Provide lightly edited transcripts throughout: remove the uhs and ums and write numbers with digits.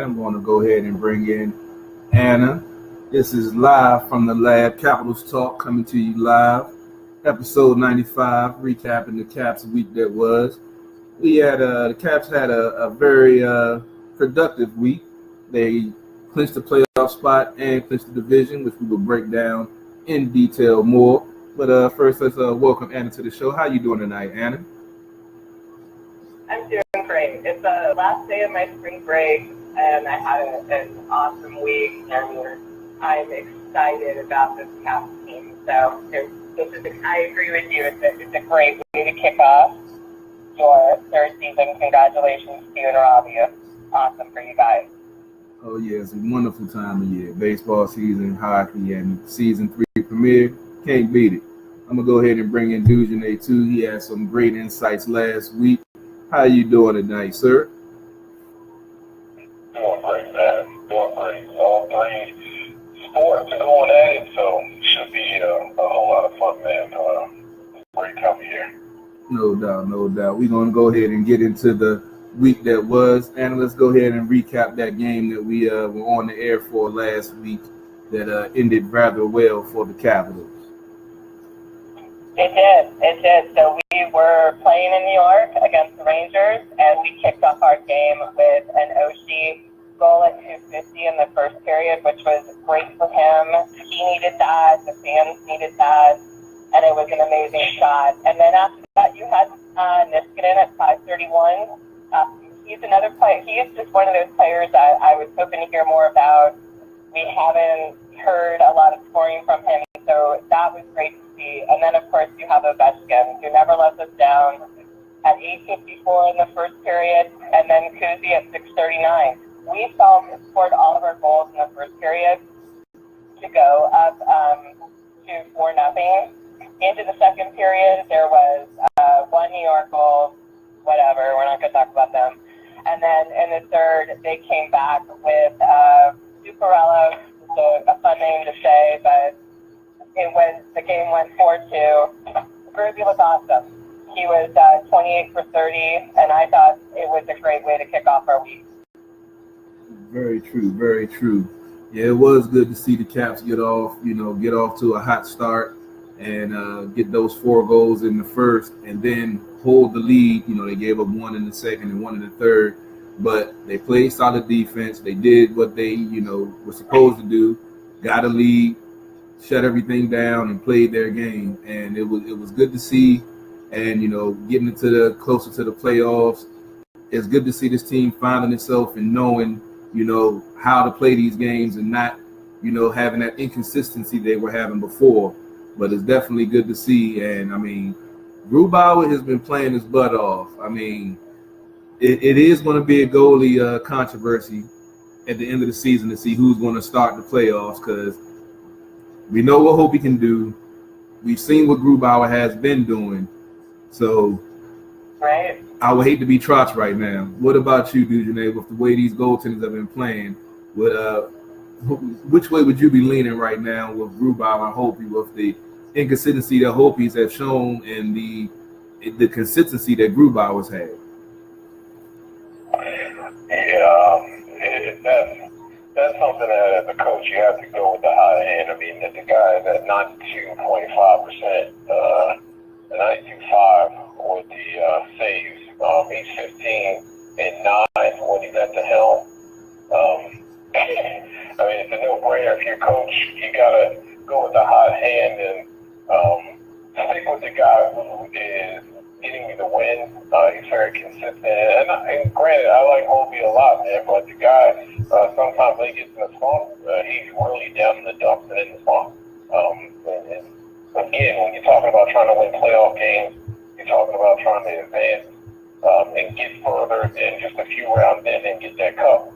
I'm going to go ahead and bring in Anna. This is live from the lab, Capitals Talk, coming to you live. Episode 95, recapping the Caps week that was. The Caps had a very productive week. They clinched the playoff spot and clinched the division, which we will break down in detail more. But first, let's welcome Anna to the show. How you doing tonight, Anna? I'm doing great. It's the last day of my spring break, and I had an awesome week, and I'm excited about this Caps team. So I agree with you. It's a great way to kick off your third season. Congratulations to you and Robbie. It's awesome for you guys. Oh, yeah, it's a wonderful time of year. Baseball season, hockey, and season 3 premiere. Can't beat it. I'm going to go ahead and bring in Dujunnea, too. He had some great insights last week. How you doing tonight, sir? Doing great, man. Doing great. All 3 sports are going at it, so should be a whole lot of fun, man. Great time of year. No doubt, no doubt. We're going to go ahead and get into the week that was. And let's go ahead and recap that game that we were on the air for last week that ended rather well for the Capitals. It did. So we were playing in New York against the Rangers, and we kicked off our game with an Oshie goal at 2:50 in the first period, which was great for him. He needed that, the fans needed that, and it was an amazing shot. And then after that, you had Niskanen at 5:31. He's another player. He is just one of those players that I was hoping to hear more about. We haven't heard a lot of scoring from him, so that was great to see. And then, of course, you have Ovechkin, who never lets us down at 8:54 in the first period, and then Kuzi at 6:39. We scored all of our goals in the first period to go up to 4-0. Into the second period, there was one New York goal, whatever, we're not going to talk about them. And then in the third, they came back with Zuccarello, a fun name to say, but the game went 4-2. Groovy was awesome. He was 28 for 30, and I thought it was a great way to kick off our week. Very true, very true. Yeah, it was good to see the Caps get off to a hot start and get those 4 goals in the first and then hold the lead. They gave up 1 in the second and 1 in the third, but they played solid defense. They did what they, were supposed to do, got a lead, shut everything down, and played their game. And it was good to see. And, getting into closer to the playoffs, it's good to see this team finding itself and knowing, how to play these games and not, having that inconsistency they were having before. But it's definitely good to see. And, Grubauer has been playing his butt off. It is going to be a goalie controversy at the end of the season to see who's going to start the playoffs, because we know what Hope he can do. We've seen what Grubauer has been doing. So right. I would hate to be Trotz right now. What about you, Dujunnea, with the way these goaltenders have been playing? Which way would you be leaning right now with Grubauer and Hope, with the inconsistency that Hopies have shown and the consistency that Grubauer's had? Yeah, that's something that as a coach you have to go with the high end. The guy is at 92.5%, 92.5 with the saves. He's 15 and 9 when he's at the helm. It's a no-brainer. If you're a coach, you gotta go with the hot hand and stick with the guy who is getting you the win. He's very consistent. And granted, I like Hobie a lot, man, but the guy, sometimes when he gets in the slump, he's really down in the dumps and in the slump. And again, when you're talking about trying to win playoff games, you're talking about trying to advance and get further than just a few rounds in and get that cup.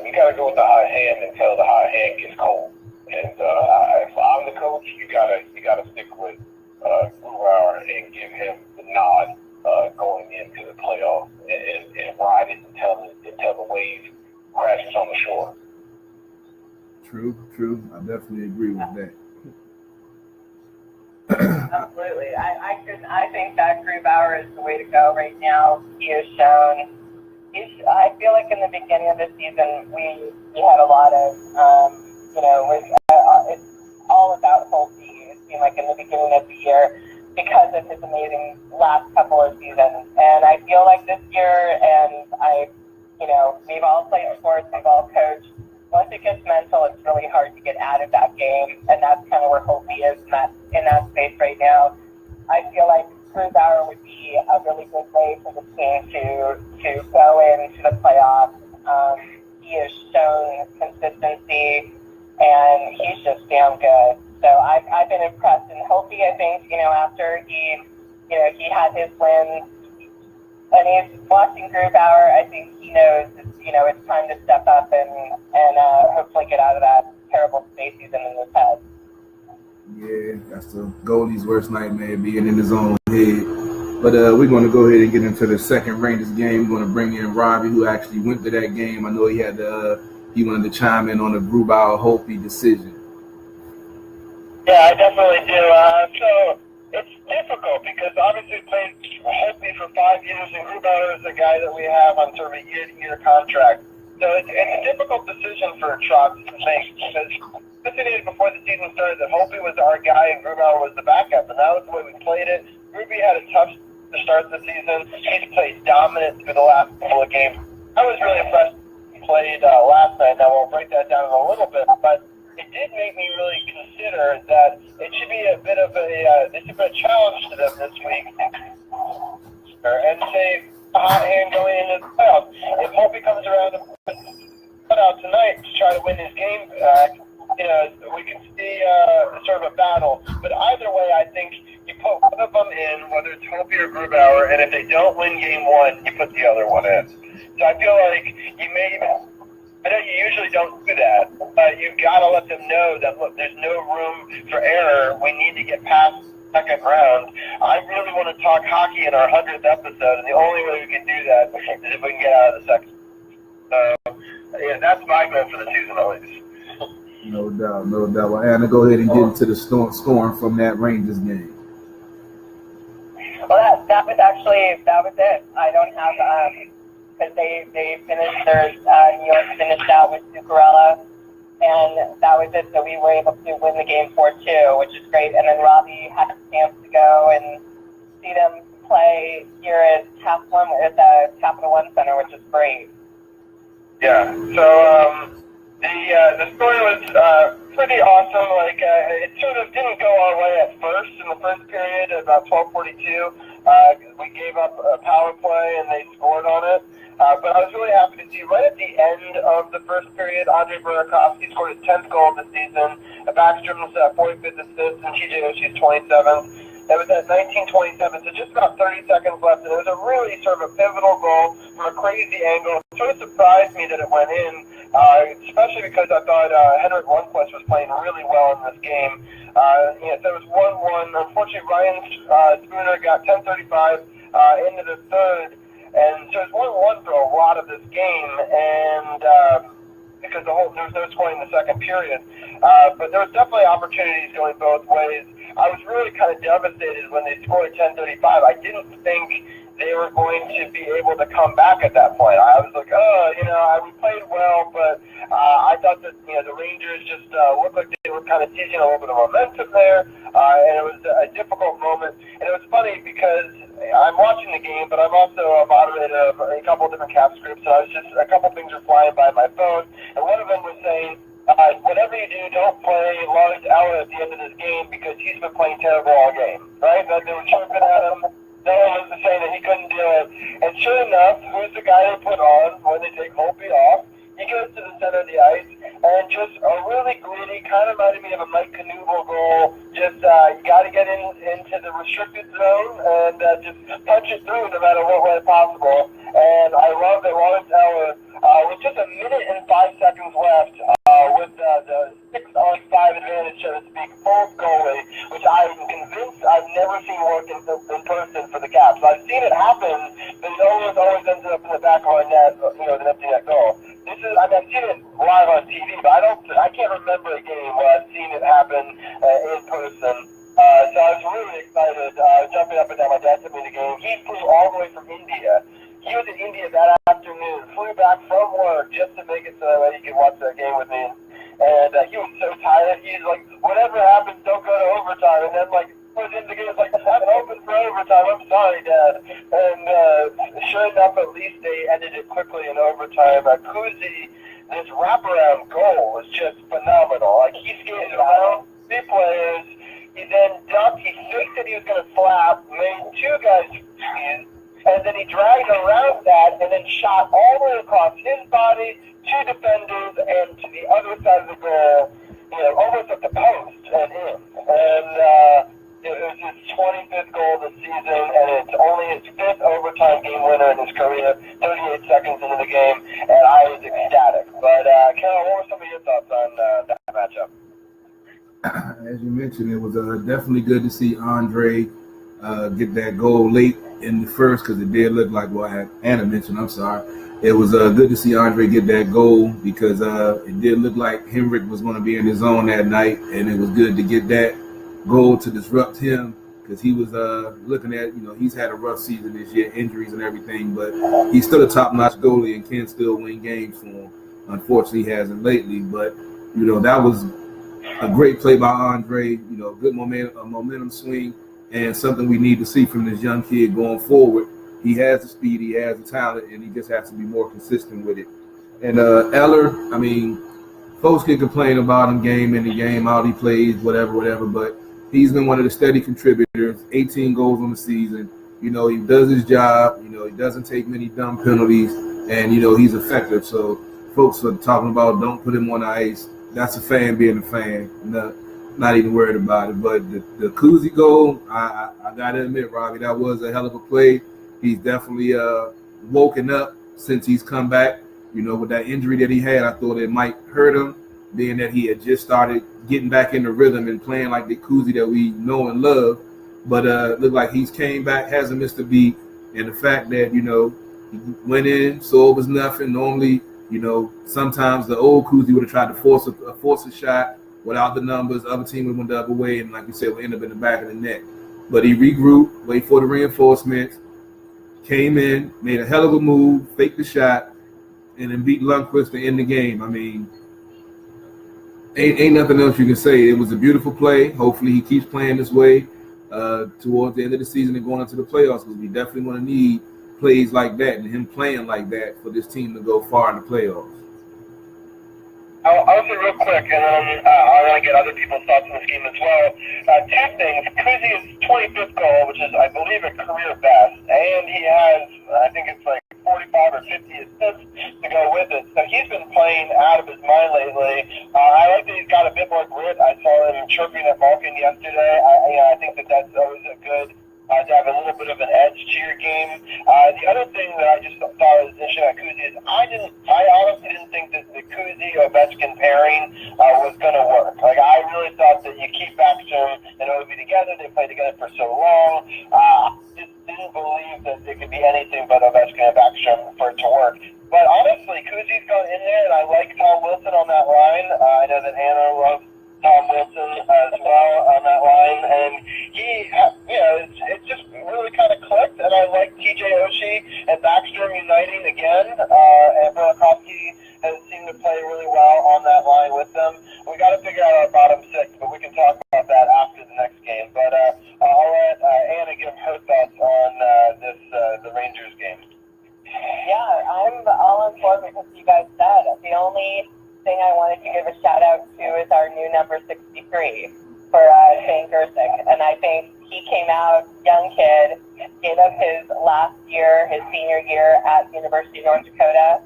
You got to go with the hot hand until the hot hand gets cold. And if I'm the coach, you gotta stick with Grubauer and give him the nod going into the playoffs and ride it until the wave crashes on the shore. True. I definitely agree with that. Absolutely. I think that Grubauer is the way to go right now. He has shown I feel like in the beginning of the season, we had a lot of, it's all about Holtby. It seemed like in the beginning of the year because of his amazing last couple of seasons. And I feel like this year, and we've all played sports, we've all coached. Once it gets mental, it's really hard to get out of that game, and that's kind of where Holtby is in that space right now. I feel like Grubauer would be a really good way for the team to go into the playoffs. He has shown consistency, and he's just damn good. So I've been impressed. And Holtby, I think, after he had his wins, and he's watching Grubauer, I think he knows it's time to step up and hopefully get out of that terrible space he's in his head. Yeah, that's the goalie's worst nightmare, being in his own head. But we're going to go ahead and get into the second Rangers game. We're going to bring in Robbie, who actually went to that game. I know he wanted to chime in on the Grubauer-Holtby decision. Yeah, I definitely do. So it's difficult because obviously we played Holtby for 5 years, and Grubauer is the guy that we have on sort of a year-to-year contract. So it's a difficult decision for Trotz to make because we before the season started that Holtby was our guy and Grubauer was the backup, and that was the way we played it. Ruby had a tough to start the season. He's played dominant through the last couple of games. I was really impressed he played last night. Now we'll break that down in a little bit, but it did make me really consider that it should be a bit of a challenge to them this week and say a hot hand going into the playoffs. If Holtby comes around and put out tonight to try to win his game back, we can see sort of a battle. But either way, I think you put one of them in, whether it's Holtby or Grubauer, and if they don't win game one, you put the other one in. So I feel like you may even, I know you usually don't do that, but you've got to let them know that, look, there's no room for error. We need to get past the second round. I really want to talk hockey in our 100th episode, and the only way we can do that is if we can get out of the second. That's my goal for the season, at least. No doubt. Well, Anna, go ahead and get into the scoring from that Rangers game. Well, that was it. I don't have because they finished their New York finished out with Zuccarello, and that was it. So we were able to win the game 4-2, which is great. And then Robbie had a chance to go and see them play here at the Capital One Center, which is great. Yeah. So the story was pretty awesome. Like it sort of didn't go our way at first. In the first period, at about 12:42, we gave up a power play and they scored on it. But I was really happy to see right at the end of the first period, Andrei Burakovsky scored his 10th goal of the season. Backstrom's 45th assist and TJ Oshie's 27th. It was at 19:27, so just about 30 seconds left, and it was a really sort of a pivotal goal from a crazy angle. It sort of surprised me that it went in, especially because I thought Henrik Lundqvist was playing really well in this game. So it was 1-1. Unfortunately, Ryan Spooner got 10:35 into the third, and so it was 1-1 for a lot of this game, and because there was no scoring in the second period. But there was definitely opportunities going both ways. I was really kind of devastated when they scored 10:35. I didn't think they were going to be able to come back at that point. I was like, we played well, but I thought that the Rangers just looked like they were kind of seizing a little bit of momentum there, and it was a difficult moment. And it was funny because I'm watching the game, but I'm also a moderator of a couple of different Caps groups, and a couple things were flying by my phone, and one of them was saying, whatever you do, don't play Lars Eller at the end of this game because he's been playing terrible all game, right? That they were chirping at him. No one was saying that he couldn't do it. And sure enough, who's the guy they put on when they take Holtby off? He goes to the center of the ice, and just a really gritty, kind of reminded me of a Mike Knuble goal. Just you got to get into the restricted zone and just punch it through no matter what way possible. And I love that Lars Eller, with just a minute and 5 seconds left, with the 6-on-5 advantage, so to speak, full goalie, which I'm convinced I've never seen work in person for the Caps. I've seen it happen, but it always ends up in the back of our net, the empty net goal. I've seen it live on TV, but I can't remember a game where I've seen it happen in person. So I was really excited, jumping up and down. My dad took me to the game. He flew all the way from India he was in India that afternoon, flew back from work just to make it so that he could watch that game with me. And he was so tired. He's like, whatever happens, don't go to overtime. And then, like, towards the end of the game, it's like, I'm open for overtime. I'm sorry, Dad. And sure enough, at least they ended it quickly in overtime. Kuzi, this wraparound goal was just phenomenal. Like, he skated around 3 players. He then ducked. He faked that he was going to slap, made 2 guys freeze, and then he dragged around that and then shot all the way across his body, 2 defenders, and to the other side of the goal, almost at the post and in. And it was his 25th goal of the season, and it's only his 5th overtime game winner in his career, 38 seconds into the game, and I was ecstatic. But, Cal, what were some of your thoughts on that matchup? As you mentioned, it was definitely good to see Andre get that goal late in the first, because it did look like, well, Anna mentioned, I'm sorry, it was good to see Andre get that goal, because it did look like Henrik was going to be in his zone that night, and it was good to get that goal to disrupt him, because he was looking at, he's had a rough season this year, injuries and everything, but he's still a top-notch goalie and can still win games for him. Unfortunately, he hasn't lately, but, that was a great play by Andre, good momentum swing, and something we need to see from this young kid going forward. He has the speed, he has the talent, and he just has to be more consistent with it. And Eller, folks can complain about him game in and game out, he plays, whatever, but he's been one of the steady contributors, 18 goals on the season. He does his job, he doesn't take many dumb penalties, and, he's effective. So folks are talking about don't put him on the ice. That's a fan being a fan. Not even worried about it. But the Kuzi goal, I got to admit, Robbie, that was a hell of a play. He's definitely woken up since he's come back. With that injury that he had, I thought it might hurt him, being that he had just started getting back into rhythm and playing like the Kuzi that we know and love. But it looked like he's came back, hasn't missed a beat. And the fact that, he went in, so it was nothing. Normally, sometimes the old Kuzi would have tried to force a shot without the numbers. Other team would have went the other way, and like you said, would end up in the back of the net. But he regrouped, wait for the reinforcements, came in, made a hell of a move, faked the shot, and then beat Lundqvist to end the game. Ain't nothing else you can say. It was a beautiful play. Hopefully he keeps playing this way towards the end of the season and going into the playoffs, because we definitely want to need plays like that and him playing like that for this team to go far in the playoffs. I'll say real quick, and then I want to get other people's thoughts on this game as well. 2 things. Kuzi's 25th goal, which is, I believe, a career best, and he has, I think it's like 45 or 50 assists to go with it. So he's been playing out of his mind lately. I like that he's got a bit more grit. I saw him chirping at Malkin yesterday. I think that's always a good to have a little bit of an edge to your game. The other thing that I just thought was interesting at Kuzi is I honestly didn't think that the Kuzi-Ovechkin pairing was going to work. Like, I really thought that you keep Backstrom and Ovi together. They played together for so long. Just didn't believe that it could be anything but Ovechkin and Backstrom for it to work. But honestly, Kuzi's gone in there, and I like Tom Wilson on that line. I know that Anna loves Tom Wilson as well on that line, and he, it's just really kind of clicked, and I like TJ Oshie and Backstrom uniting again, and Burakovsky has seemed to play really well on that line with them. We got to figure out our bottom 6, but we can talk about that after the next game. But I'll let Anna give her thoughts on the Rangers game. Yeah, I'm all on board with what you guys said. The only thing I wanted to give a shout out to is our new number 63 for Shane Gersick. And I think he came out, young kid, gave up his last year, his senior year at the University of North Dakota,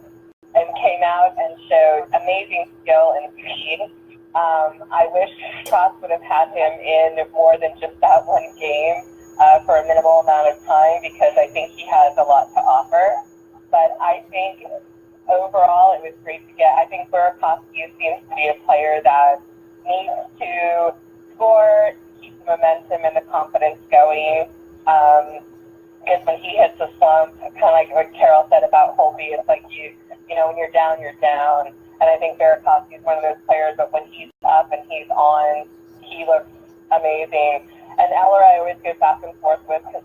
and came out and showed amazing skill and speed. I wish Cross would have had him in more than just that one game for a minimal amount of time, because I think he has a lot to offer. But I think overall, it was great to get. I think Burakovsky seems to be a player that needs to score, keep the momentum and the confidence going. Because when he hits a slump, kind of like what Carol said about Holtby, it's like when you're down, you're down. And I think Burakovsky is one of those players that when he's up and he's on, he looks amazing. And Eller, I always go back and forth with, because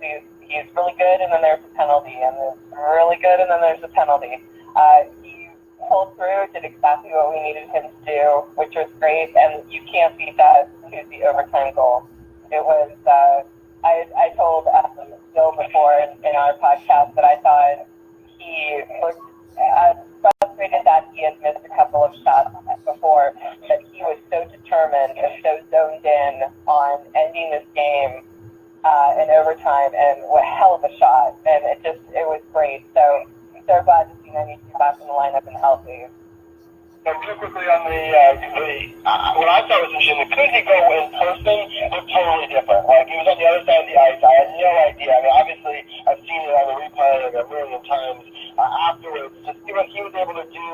he's really good, and then there's a penalty, and it's really good, and then there's a penalty. He pulled through, did exactly what we needed him to do, which was great, and you can't beat that to the overtime goal. It was, I told Bill before in our podcast that I thought he looked frustrated that he had missed a couple of shots before, but he was so determined and so zoned in on ending this game in overtime, and what a hell of a shot, and it was great. So I'm so glad to see Nenny back in the lineup and healthy. And real quickly on what I thought was interesting, the Kuzi goal in person looked totally different. Like, he was on the other side of the ice. I had no idea. I mean, obviously, I've seen it on the replay like a million times afterwards. Just he was able to do,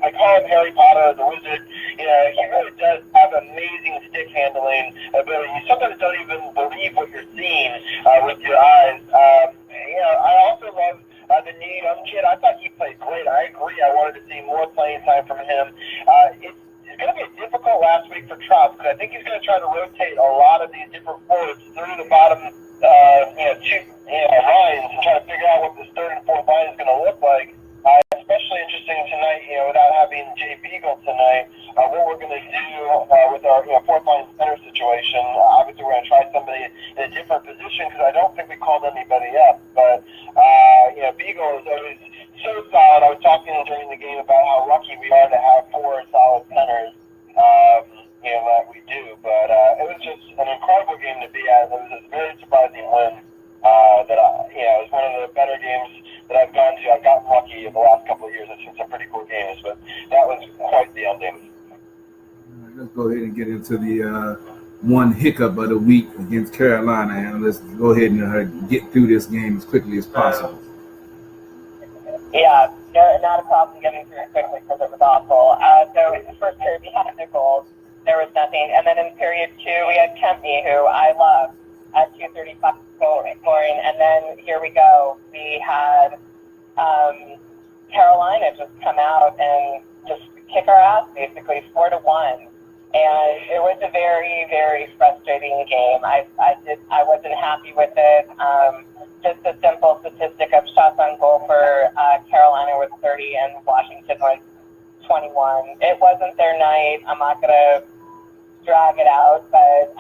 I call him Harry Potter, the wizard. He really does have amazing stick handling ability. You sometimes don't even believe what you're seeing with your eyes. I also love the new young kid. I thought he played great. I agree. I wanted to see more playing time from him. It's going to be difficult last week for Trop, because I think he's going to try to rotate a lot of these different forwards through the bottom two lines and try to figure out what this third and fourth line is going to look like. Especially interesting tonight, without having Jay Beagle tonight, what we're going to do with our fourth line center situation. Obviously, we're going to try somebody in a different position, because I don't think we called anybody up. But Beagle is always so solid. I was talking during the game about how lucky we are to have four solid centers, like we do. But it was just an incredible game to be at. It was a very surprising win. It was one of the better games that I've gone to. I've gotten lucky in the last couple of years. I've seen some pretty cool games, but that was quite the ending. Let's go ahead and get into the one hiccup of the week against Carolina, and let's go ahead and get through this game as quickly as possible. Yeah, not a problem getting through it quickly because it was awful. So in the first period, we had the goals. There was nothing. And then in period 2, we had Kempney, who I love, at 2:35 scoring. And then here we go. We had Carolina just come out and just kick our ass, basically, 4-1. And it was a very, very frustrating game. I wasn't happy with it. Just a simple statistic of shots on goal for Carolina was 30 and Washington was 21. It wasn't their night. I'm not gonna drag it out, but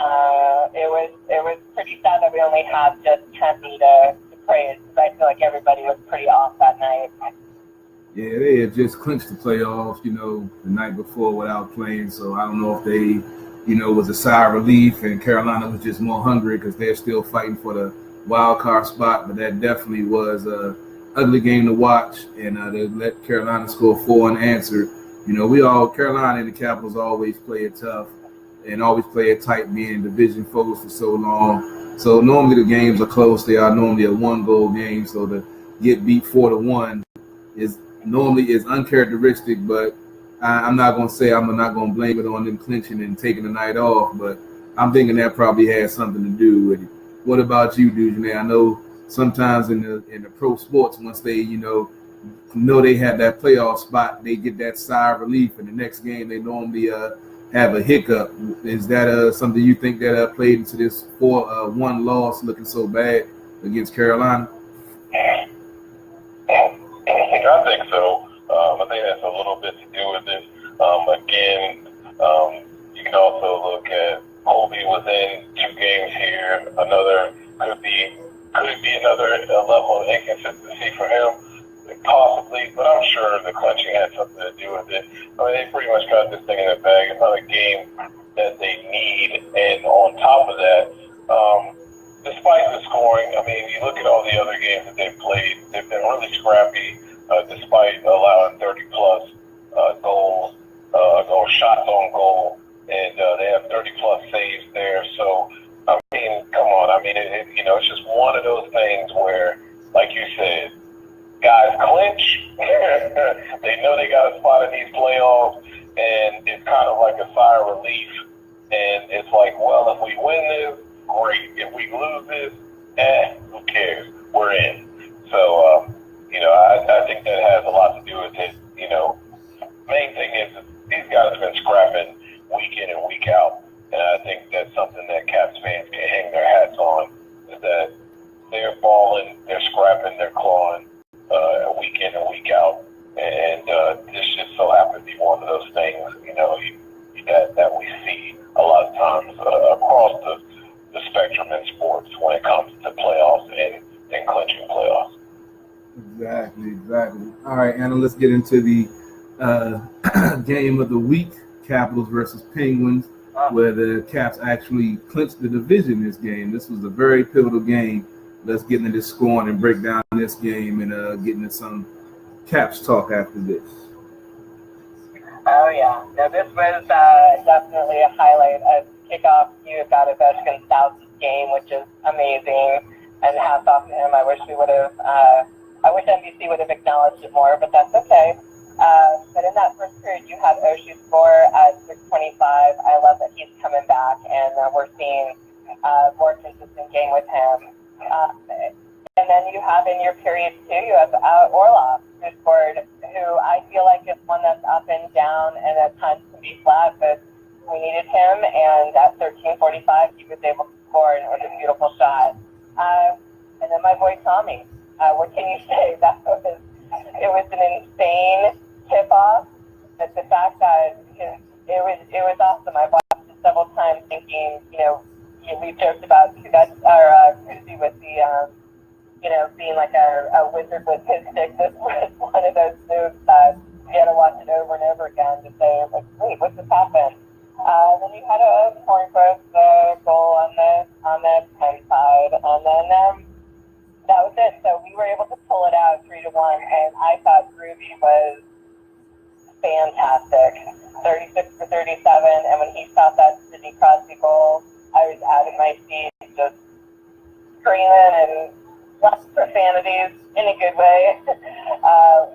it was pretty sad that we only had just Kempney to praise, because I feel like everybody was pretty off that night. Yeah, they had just clinched the playoffs, the night before without playing. So I don't know if they, was a sigh of relief, and Carolina was just more hungry because they're still fighting for the wild card spot. But that definitely was a ugly game to watch, and to let Carolina score 4 unanswered. Carolina and the Capitals always play it tough and always play it tight, being division foes for so long. So normally the games are close. They are normally a 1-goal game. So to get beat 4-1 is uncharacteristic, but I'm not going to say I'm not going to blame it on them clinching and taking the night off, but I'm thinking that probably had something to do with it. What about you, Dujunnea? I know sometimes in the pro sports, once they know they have that playoff spot, they get that sigh of relief, and the next game they normally have a hiccup. Is that something you think that played into this 4-1 loss looking so bad against Carolina? I think so. I think that's a little bit to do with it. You can also look at Colby was in 2 games here. Another could be another level of inconsistency for him, possibly. But I'm sure the clinching had something to do with it. I mean, they pretty much got this thing in their bag. It's not a game that they need. And on top of that, despite the scoring, I mean, you look at all the other games that they've played, they've been really scrappy, despite allowing 30-plus goals, or shots on goal, and they have 30-plus saves there. So, I mean, come on. I mean, it's just one of those things where, like you said, guys clinch. They know they got a spot in these playoffs, and it's kind of like a sigh of relief. And it's like, well, if we win this, great. If we lose this, who cares? We're in. So, I think that has a lot to do with it. Main thing is that these guys have been scrapping week in and week out. And I think that's something that Caps fans can hang their hats on, is that they're balling Now let's get into the game of the week, Capitals versus Penguins, where the Caps actually clinched the division in this game. This was a very pivotal game. Let's get into this scoring and break down this game and get into some Caps talk after this. Oh, yeah. Now, this was definitely a highlight of kickoff. You got a Ovechkin South's game, which is amazing, and hats off to him. I wish NBC would have acknowledged it more, but that's okay. But in that first period, you had Oshie score at 6:25. I love that he's coming back, and we're seeing more consistent game with him. And then you have in your period two, you have Orlov, who scored, who I feel like is one that's up and down and at times can be flat, but we needed him, and at 13:45, he was able to score, and it was a beautiful shot. And then my boy Tommy, what can you say? It was an insane tip-off. But the fact that it was awesome. I watched it several times, thinking, we joked about Kuzi with the being like a wizard with his stick. This was one of those moves that you had to watch it over and over again to say, like, wait, what's this happen? Then you had a Hornquist goal on the Penn side, and then that was it. So we were able to pull it out 3-1, and I thought Ruby was fantastic. 36 for 37, and when he shot that Sidney Crosby goal, I was out of my seat, just screaming and lots of profanities in a good way.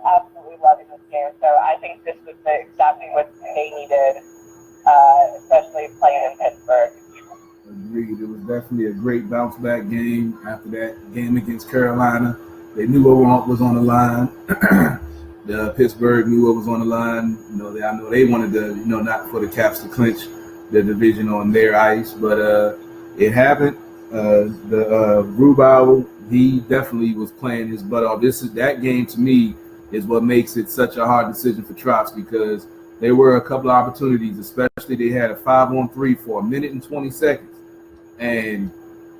Absolutely loving this game. So I think this was exactly what they needed, especially playing in Pittsburgh. Agreed. It was definitely a great bounce back game after that game against Carolina. They knew what was on the line. The Pittsburgh knew what was on the line. I know they wanted to, not for the Caps to clinch the division on their ice, but it happened. Rubauer, he definitely was playing his butt off. That game to me is what makes it such a hard decision for Trotz, because there were a couple of opportunities, especially they had a 5-on-3 for 1 minute and 20 seconds, and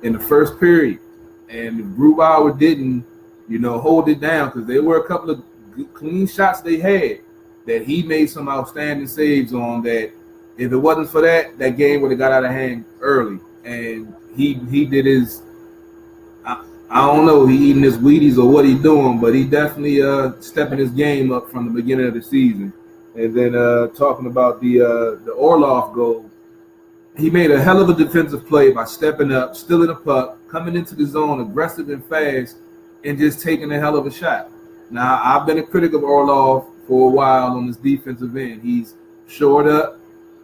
in the first period, and Rubauer didn't, hold it down, because there were a couple of clean shots they had that he made some outstanding saves on, that if it wasn't for that game would have got out of hand early. And he did his, I don't know, he eating his Wheaties or what he doing, but he definitely stepping his game up from the beginning of the season. And then talking about the Orlov goal, he made a hell of a defensive play by stepping up, stealing a puck, coming into the zone aggressive and fast, and just taking a hell of a shot. Now, I've been a critic of Orlov for a while on his defensive end. He's shored up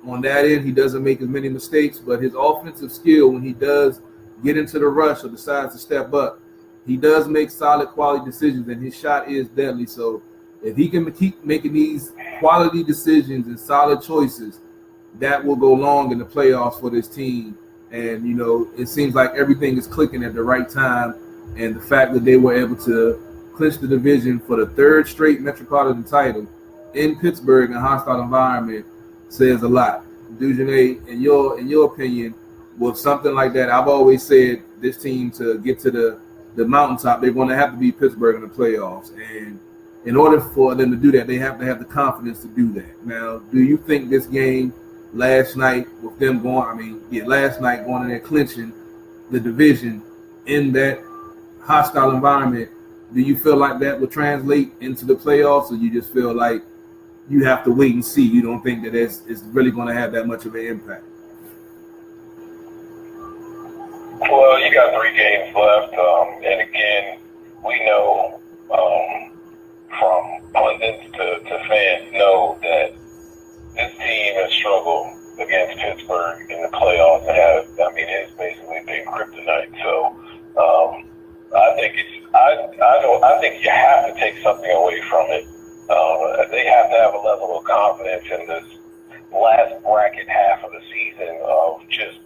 on that end. He doesn't make as many mistakes, but his offensive skill, when he does get into the rush or decides to step up, he does make solid quality decisions, and his shot is deadly. So if he can keep making these quality decisions and solid choices, that will go long in the playoffs for this team. And, it seems like everything is clicking at the right time, and the fact that they were able to clinch the division for the third straight Metropolitan title in Pittsburgh in a hostile environment says a lot. Dujunnea, in your opinion, with something like that, I've always said this team, to get to the mountaintop, they're going to have to beat Pittsburgh in the playoffs. And in order for them to do that, they have to have the confidence to do that. Now, do you think this game last night with them going in there clinching the division in that hostile environment, do you feel like that will translate into the playoffs, or you just feel like you have to wait and see? You don't think that it's really going to have that much of an impact? Well, you got 3 games left, and again, we know from pundits to fans know that this team has struggled against Pittsburgh in the playoffs. It's basically been kryptonite. So I think you have to take something away from it. They have to have a level of confidence in this last bracket half of the season of just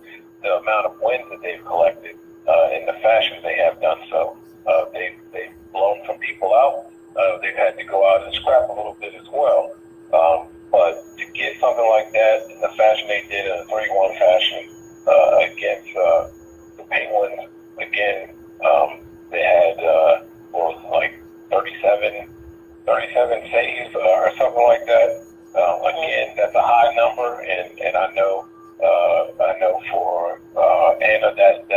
the amount of wins that they've collected in the fashion they have done so. They've blown some people out. They've had to go out and scrap a little bit as well. But to get something like that in the fashion they did, in a 3-1 fashion against the Penguins, again, they had 37 37 saves or something like that. Again, that's a high number, and I know for Anna that's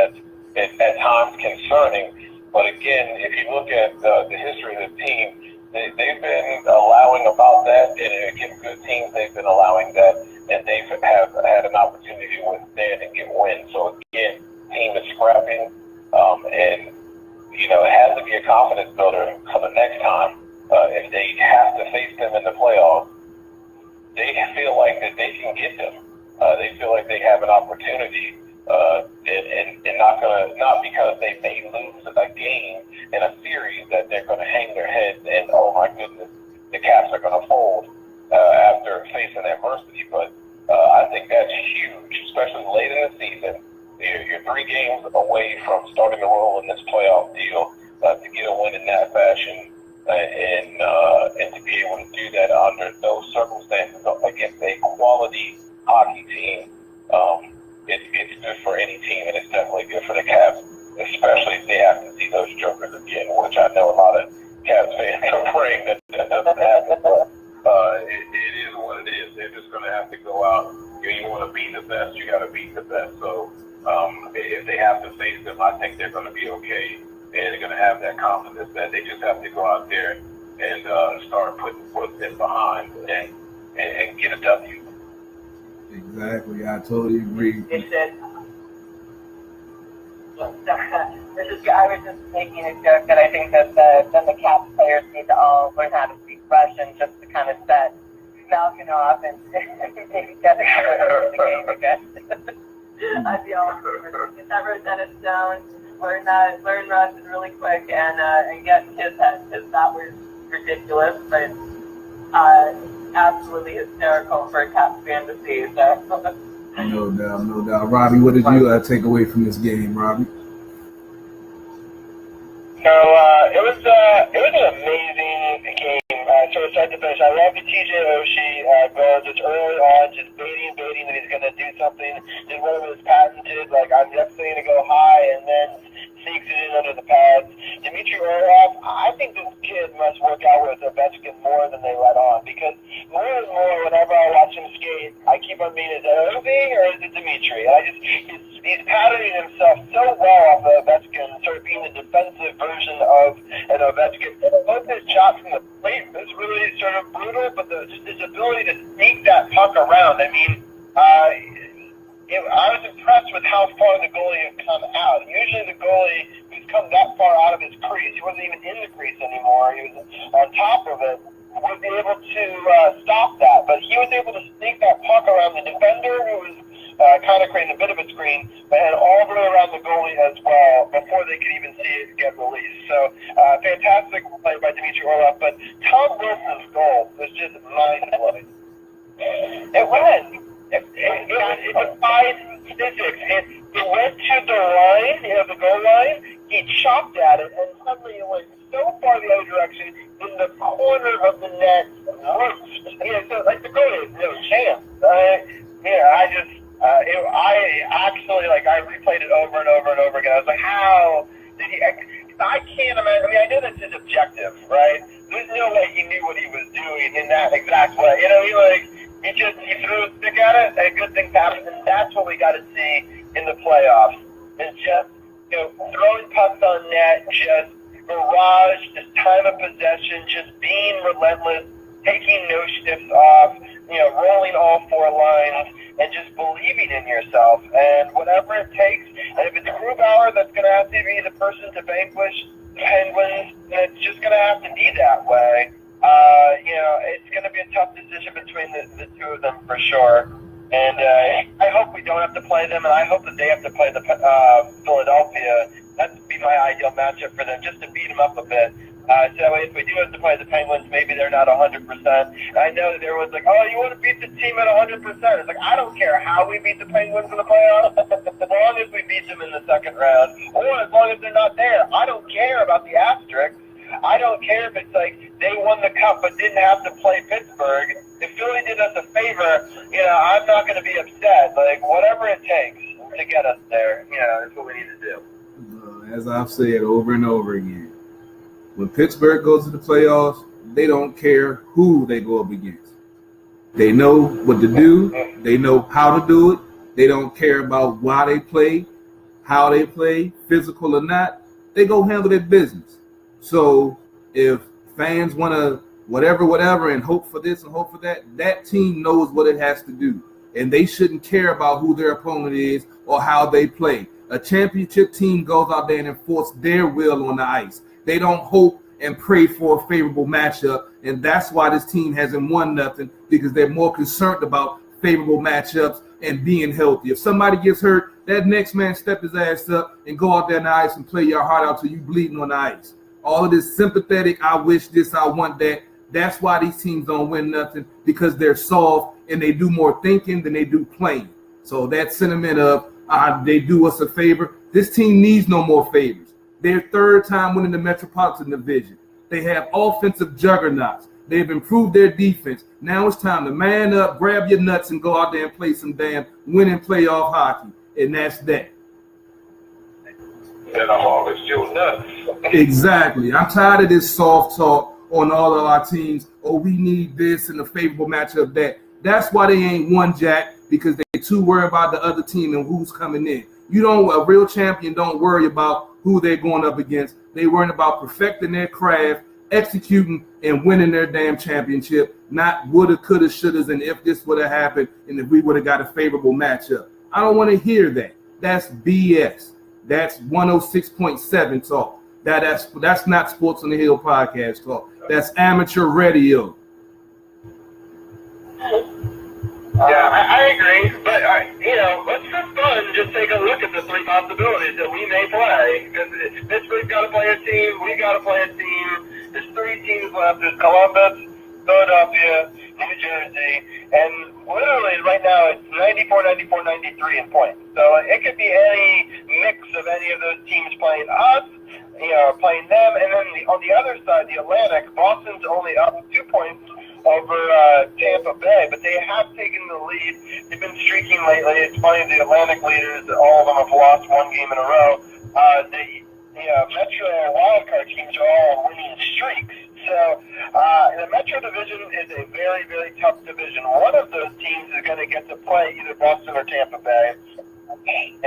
at times concerning. But again, if you look at the history of the team, they've been allowing about that, and against good teams, they've been allowing that, and they have had an opportunity to withstand and get wins. So again, team is scrapping, and it has to be a confidence builder for the next time. If they have to face them in the playoffs, they feel like that they can get them. They feel like they have an opportunity, and not because they may lose a game in a series that they're going to hang their heads and, oh my goodness, the Caps are going to fold after facing adversity. But I think that's huge, especially late in the season. You're 3 games away from starting to roll in this playoff deal to get a win in that fashion. And to be able to do that under those circumstances against a quality hockey team, it's good for any team, and it's definitely good for the Caps, especially if they have to see those jokers again, which I know a lot of Caps fans are praying that doesn't happen. But it is what it is. They're just going to have to go out. You want to be the best, you got to beat the best. So if they have to face them, I think they're going to be okay. And they're going to have that confidence that they just have to go out there and start putting it behind and get a W. Exactly. I totally agree. I was just making a joke that I think that the Caps players need to all learn how to speak Russian just to kind of set Malkin off and maybe get the game again. I'd be all for get that Rosetta Stone. Learn Russian really quick and get in his head, because that was ridiculous, but absolutely hysterical for a Caps fan to see. So. No doubt. Robbie, what did you take away from this game, Robbie? So it was an amazing game. So start to finish, I love the TJ Oshie goal just early on, just baiting that he's going to do something. Did one of his patented, like, I'm definitely going to go high, and then sneaks it in under the pads. Dimitri Orlov, I think this kid must work out with Ovechkin more than they let on, because more and more, whenever I watch him skate, I keep on being, is it Ovi or is it Dimitri? And he's patterning himself so well off of Ovechkin, sort of being the defensive version of an Ovechkin. Both his shots from the plate is really sort of brutal, but just his ability to sneak that puck around. I mean, I was impressed with how far the goalie had come out. Usually the goalie who's come that far out of his crease, he wasn't even in the crease anymore, he was on top of it, would be able to stop that. But he was able to sneak that puck around the defender, who was kind of creating a bit of a screen, and all the way around the goalie as well before they could even see it get released. So fantastic play by Dimitri Orlov. But Tom Wilson's goal was just mind-blowing. It was. It defied physics. It went to the line, the goal line. He chopped at it, and suddenly it went so far the other direction in the corner of the net roofed. So like the goal had no chance. I actually, I replayed it over and over and over again. I was like, how did he? I can't imagine. I mean, I know that's his objective, right? There's no way he knew what he was doing in that exact way. He threw a stick at it, and good things happened, and that's what we got to see in the playoffs. Is just throwing pucks on net, just barrage, just time of possession, just being relentless, taking no shifts off, rolling all 4 lines, and just believing in yourself. And whatever it takes, and if it's Grubauer that's going to have to be the person to vanquish the Penguins, then it's just going to have to be that way. It's going to be a tough decision between the two of them for sure. And I hope we don't have to play them, and I hope that they have to play the Philadelphia. That would be my ideal matchup for them, just to beat them up a bit. So if we do have to play the Penguins, maybe they're not 100%. I know that there was you want to beat the team at 100%. It's I don't care how we beat the Penguins in the playoffs, as long as we beat them in the second round, or as long as they're not there. I don't care about the asterisks. I don't care if it's they won the cup but didn't have to play Pittsburgh. If Philly did us a favor, I'm not going to be upset. Whatever it takes to get us there, is what we need to do. As I've said over and over again, when Pittsburgh goes to the playoffs, they don't care who they go up against. They know what to do. They know how to do it. They don't care about why they play, how they play, physical or not. They go handle their business. So if fans want to whatever and hope for this and hope for that, that team knows what it has to do. And they shouldn't care about who their opponent is or how they play. A championship team goes out there and enforce their will on the ice. They don't hope and pray for a favorable matchup, and that's why this team hasn't won nothing, because they're more concerned about favorable matchups and being healthy. If somebody gets hurt, that next man step his ass up and go out there on the ice and play your heart out till you bleeding on the ice. All of this sympathetic, I wish this, I want that, that's why these teams don't win nothing, because they're soft and they do more thinking than they do playing. So that sentiment of they do us a favor, this team needs no more favors. Their third time winning the Metropolitan Division. They have offensive juggernauts. They've improved their defense. Now it's time to man up, grab your nuts, and go out there and play some damn winning playoff hockey. And that's that. And I'm always still nuts. Exactly. I'm tired of this soft talk on all of our teams. Oh, we need this and a favorable matchup that. That's why they ain't won jack, because they're too worried about the other team and who's coming in. A real champion don't worry about who they're going up against. They worrying about perfecting their craft, executing, and winning their damn championship, not woulda, coulda, shouldas, and if this would have happened and if we would have got a favorable matchup. I don't want to hear that. That's BS. That's 106.7 talk. That's not Sports on the Hill podcast talk. That's amateur radio. Yeah, I agree, but let's for fun just take a look at the three possibilities that we may play. Because Pittsburgh's got to play a team, we got to play a team. There's three teams left. There's Columbus, Philadelphia, New Jersey, and literally right now it's 94, 94, 93 in points. So it could be any mix of any of those teams playing us, playing them, and then on the other side, the Atlantic, Boston's only up 2 points over Tampa Bay, but they have taken the lead. They've been streaking lately. It's funny, the Atlantic leaders, all of them have lost one game in a row. The Metro wildcard teams are all winning streaks. So the Metro division is a very, very tough division. One of those teams is going to get to play either Boston or Tampa Bay.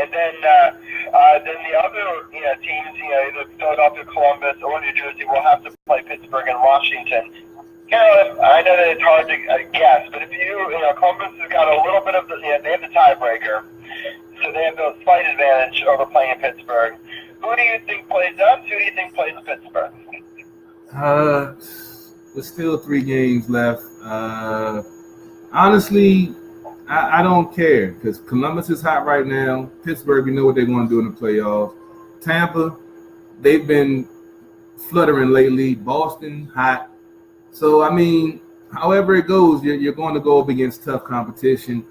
And then the other teams, either Philadelphia, Columbus, or New Jersey, will have to play Pittsburgh and Washington. I know that it's hard to guess, but if Columbus has got a little bit of they have the tiebreaker, so they have a slight advantage over playing in Pittsburgh. Who do you think plays us? Who do you think plays Pittsburgh? There's still 3 games left. Honestly, I don't care, because Columbus is hot right now. Pittsburgh, you know what they're going to do in the playoffs. Tampa, they've been fluttering lately. Boston, hot. So, however it goes, you're going to go up against tough competition.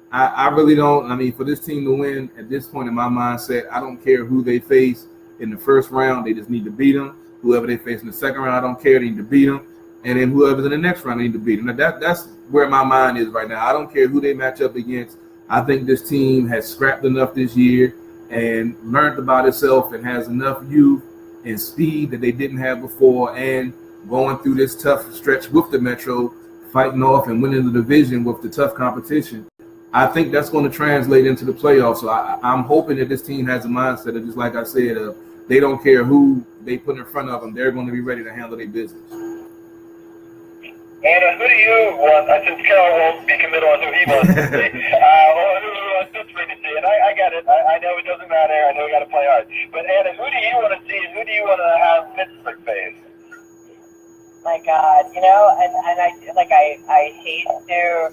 I really don't. For this team to win, at this point in my mindset, I don't care who they face in the first round. They just need to beat them. Whoever they face in the second round, I don't care. They need to beat them. And then whoever's in the next round, they need to beat them. Now, that's where my mind is right now. I don't care who they match up against. I think this team has scrapped enough this year and learned about itself and has enough youth and speed that they didn't have before, and going through this tough stretch with the Metro, fighting off and winning the division with the tough competition. I think that's going to translate into the playoffs. So I'm hoping that this team has a mindset of, just like I said, they don't care who they put in front of them. They're going to be ready to handle their business. Anna, who do you want, since Carol won't be committed on who he wants to see, who wants Pittsburgh to see? And I get it. I know it doesn't matter. I know we got to play hard. But Anna, who do you want to see and who do you want to have Pittsburgh face? My God, and I hate to.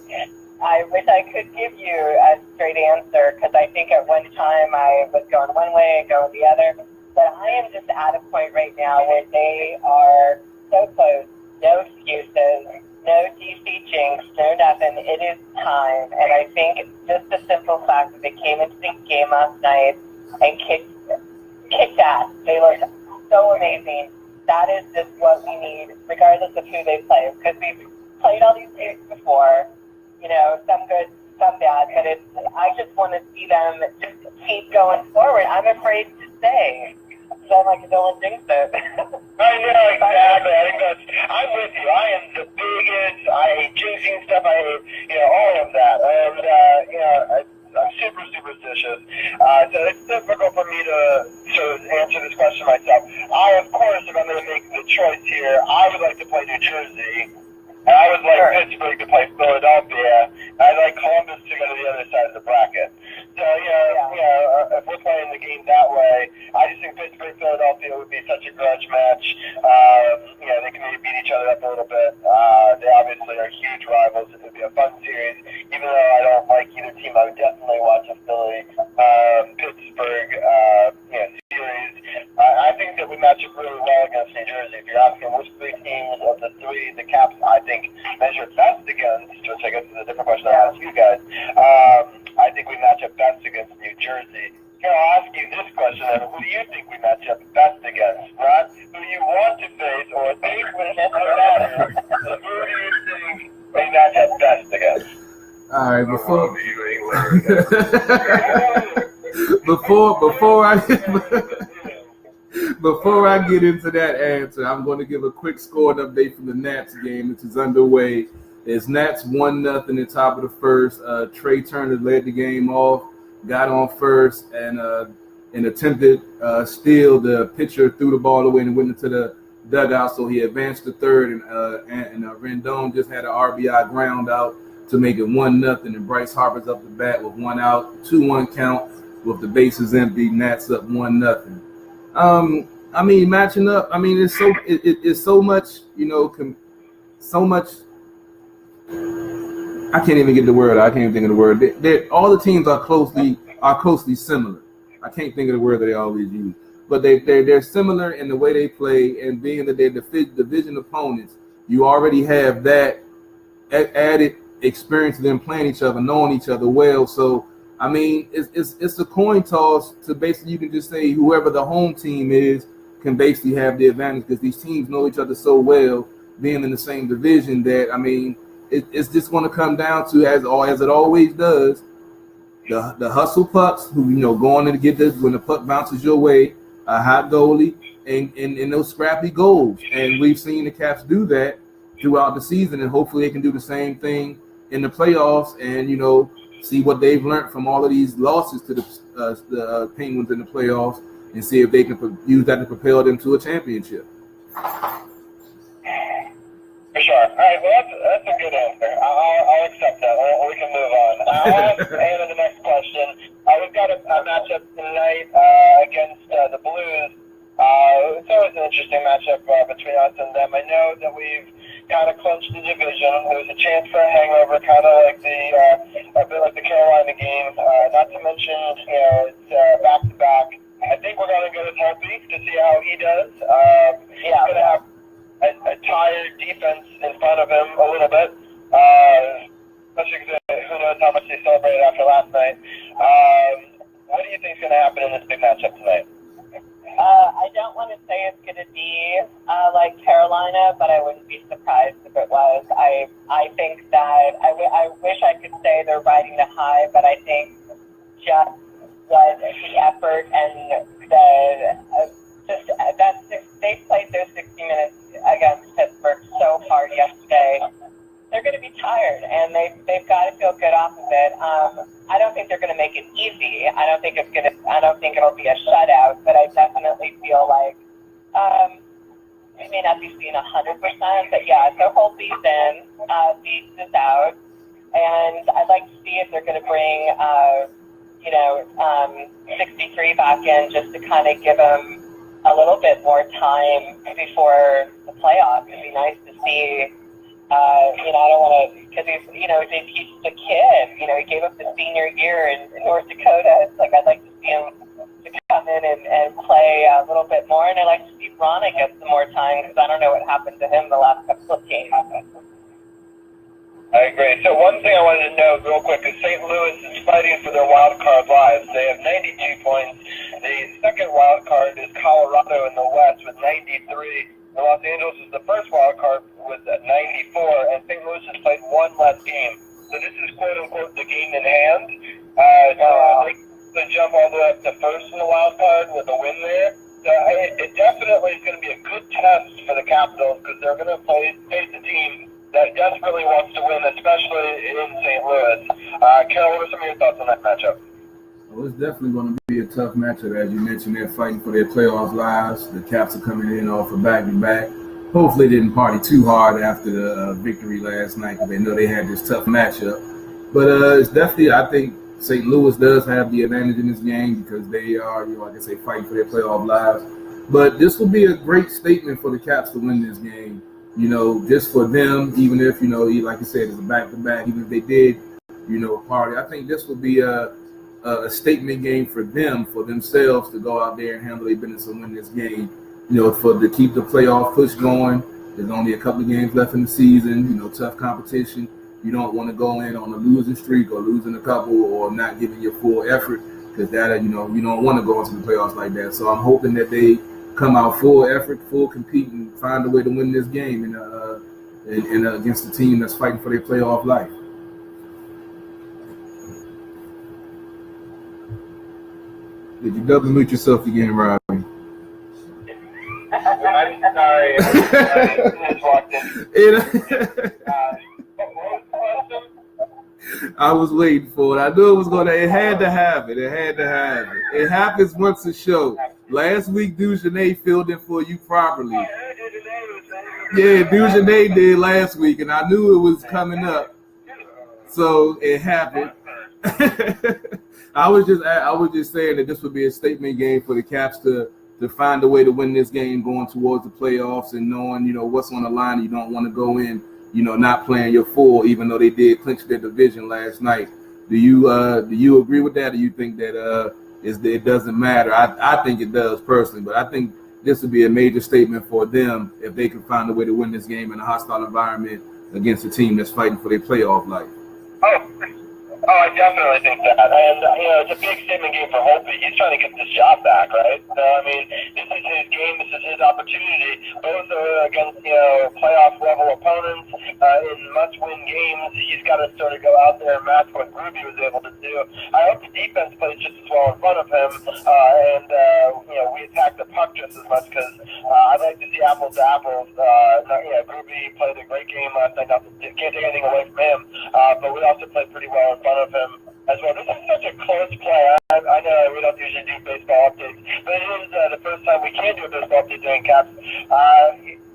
I wish I could give you a straight answer, because I think at one time I was going one way and going the other. But I am just at a point right now where they are so close. No excuses, no DC jinx, no nothing. It is time, and I think just the simple fact that they came into the game last night and kicked ass. They looked so amazing. That is just what we need, regardless of who they play. Because we've played all these games before, some good, some bad. But I just want to see them just keep going forward. I'm afraid to say. Sound like I don't think so. I know, exactly. I'm with you. I am the biggest. I hate jinxing stuff. I hate, all of that. And, I'm super superstitious. So it's difficult for me to sort of answer this question myself. Of course, if I'm going to make the choice here, I would like to play New Jersey. And I would like Pittsburgh to play Philadelphia. I'd like Columbus to go to the other side of the bracket. So, if we're playing the game that way, I just think Pittsburgh, Philadelphia would be such a grudge match. They can maybe beat each other up a little bit. They obviously are huge rivals. It would be a fun series. Even though I don't like either team, I would definitely watch a Philly, Pittsburgh, series. I think that we match up really well against New Jersey. If you're asking which three teams of the three, the Caps, I think, measure best against, which I guess is a different question I'll ask you guys. I think we match up best against New Jersey. Here, I'll ask you this question, then. Who do you think we match up best against? Not who you want to face or think would matter. But who do you think we match up best against? All right, before I get into that answer, I'm going to give a quick score update from the Nats game, which is underway. It's Nats 1-0 at the top of the first. Trey Turner led the game off, got on first, and attempted steal. The pitcher threw the ball away and went into the dugout, so he advanced to third, and Rendon just had an RBI ground out to make it 1-0, and Bryce Harper's up the bat with 1 out, 2-1 count with the bases empty. Nats up 1-0. Matching up. It's so much. So much. I can't even get the word. I can't even think of the word. All the teams are closely similar. I can't think of the word that they always use, but they're similar in the way they play, and being that they're division opponents, you already have that added experience of them playing each other, knowing each other well. So it's a coin toss to basically, you can just say whoever the home team is can basically have the advantage, because these teams know each other so well, being in the same division, that it's just going to come down to, as it always does, the hustle pucks, who going to get this when the puck bounces your way, a hot goalie, and those scrappy goals. And we've seen the Caps do that throughout the season, and hopefully they can do the same thing in the playoffs, and see what they've learned from all of these losses to the Penguins in the playoffs, and see if they can use that to propel them to a championship. For sure. All right, well, that's a good answer. I'll accept that. We can move on. I'll ask Anna the next question. We've got a matchup tonight against the Blues. It's always an interesting matchup between us and them. I know that we've kind of clinched the division. There's a chance for a hangover, kind of like a bit like the Carolina game. Not to mention, it's back-to-back. I think we're going to go with Holtby to see how he does. He's going to have a tired defense in front of him a little bit, especially because who knows how much they celebrated after last night. What do you think is going to happen in this big matchup tonight? I don't want to say it's going to be like Carolina, but I wouldn't be surprised if it was. I think that I wish I could say they're riding the high, but I think just what the effort and they played those 60 minutes against Pittsburgh so hard yesterday. They're going to be tired, and they've got to feel good off of it. I don't think they're going to make it easy. I don't think it'll be a shutout, but I definitely feel like we may not be seeing 100%, but yeah. So Holtby's in, Beats is out, and I'd like to see if they're going to bring 63 back in, just to kind of give him a little bit more time before the playoffs. It'd be nice to see. I don't want to, because he's a kid. He gave up the senior year in North Dakota. It's like I'd like to see him to come in and play a little bit more, and I'd like to see Rana get some more time, because I don't know what happened to him the last couple of games. I agree. So one thing I wanted to know real quick is St. Louis is fighting for their wild card lives. They have 92 points. The second wild card is Colorado in the West with 93. Los Angeles is the first wild card with 94, and St. Louis has played one less game. So this is quote-unquote the game in hand. They can jump all the way up to first in the wild card with a win there. So it definitely is going to be a good test for the Capitals, because they're going to play But, Carol, what are some of your thoughts on that matchup? Well, it's definitely going to be a tough matchup. As you mentioned, they're fighting for their playoff lives. The Caps are coming in off a back-to-back. Hopefully they didn't party too hard after the victory last night because they know they had this tough matchup. But it's definitely, I think, St. Louis does have the advantage in this game because they are, like I say, fighting for their playoff lives. But this will be a great statement for the Caps to win this game. Just for them, even if, like I said, it's a back-to-back, even if they did, party. I think this will be a statement game for them, for themselves to go out there and handle their business and win this game. To keep the playoff push going. There's only a couple of games left in the season. Tough competition. You don't want to go in on a losing streak or losing a couple or not giving your full effort because that, you don't want to go into the playoffs like that. So I'm hoping that they come out full effort, full compete, and find a way to win this game and against the team that's fighting for their playoff life. Did you double mute yourself again, Robbie? I'm sorry. I just walked in. I was waiting for it. I knew it was going to. It had to happen. It happens once a show. Last week, Dujunnea filled in for you properly. Yeah, Dujunnea did last week, and I knew it was coming up. So it happened. I was just saying that this would be a statement game for the Caps to find a way to win this game going towards the playoffs and knowing, what's on the line. You don't want to go in, not playing your full, even though they did clinch their division last night. Do you agree with that? Or do you think that it doesn't matter? I think it does personally, but I think this would be a major statement for them if they can find a way to win this game in a hostile environment against a team that's fighting for their playoff life. Oh, I definitely think that. And, it's a big statement game for Holtby. He's trying to get this job back, right? This is his game. This is his opportunity. Both are against, playoff-level opponents in must-win games. He's got to sort of go out there and match what Ruby was able to do. I hope the defense plays just as well in front of him. We attack the puck just as much because I'd like to see apples to apples. Ruby played a great game last night. Can't take anything away from him. But we also played pretty well in front of him as well. This is such a close play. I know we don't usually do baseball updates, but it is the first time we can do a baseball update during Caps.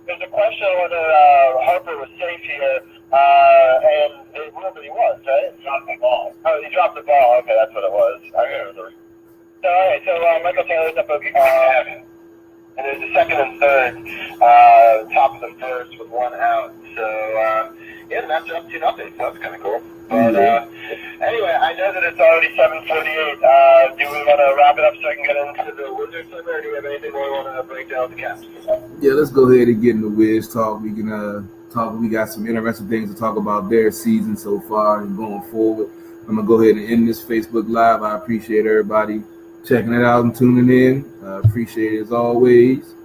There's a question on whether Harper was safe here, and they ruled that he was, right? He dropped the ball. Oh, he dropped the ball. Okay, that's what it was. All right, so Michael Taylor's up and there's a second and third, top of the first with one out. So, the match up 2-0, so that's kind of cool. But anyway, I know that it's already 7:48. Do we want to wrap it up so I can get into the Wizards segment, or do we have anything more we want to break down with the Caps? Yeah, let's go ahead and get into Wiz talk. We can talk. We got some interesting things to talk about their season so far and going forward. I'm gonna go ahead and end this Facebook Live. I appreciate everybody checking it out and tuning in. Appreciate it as always.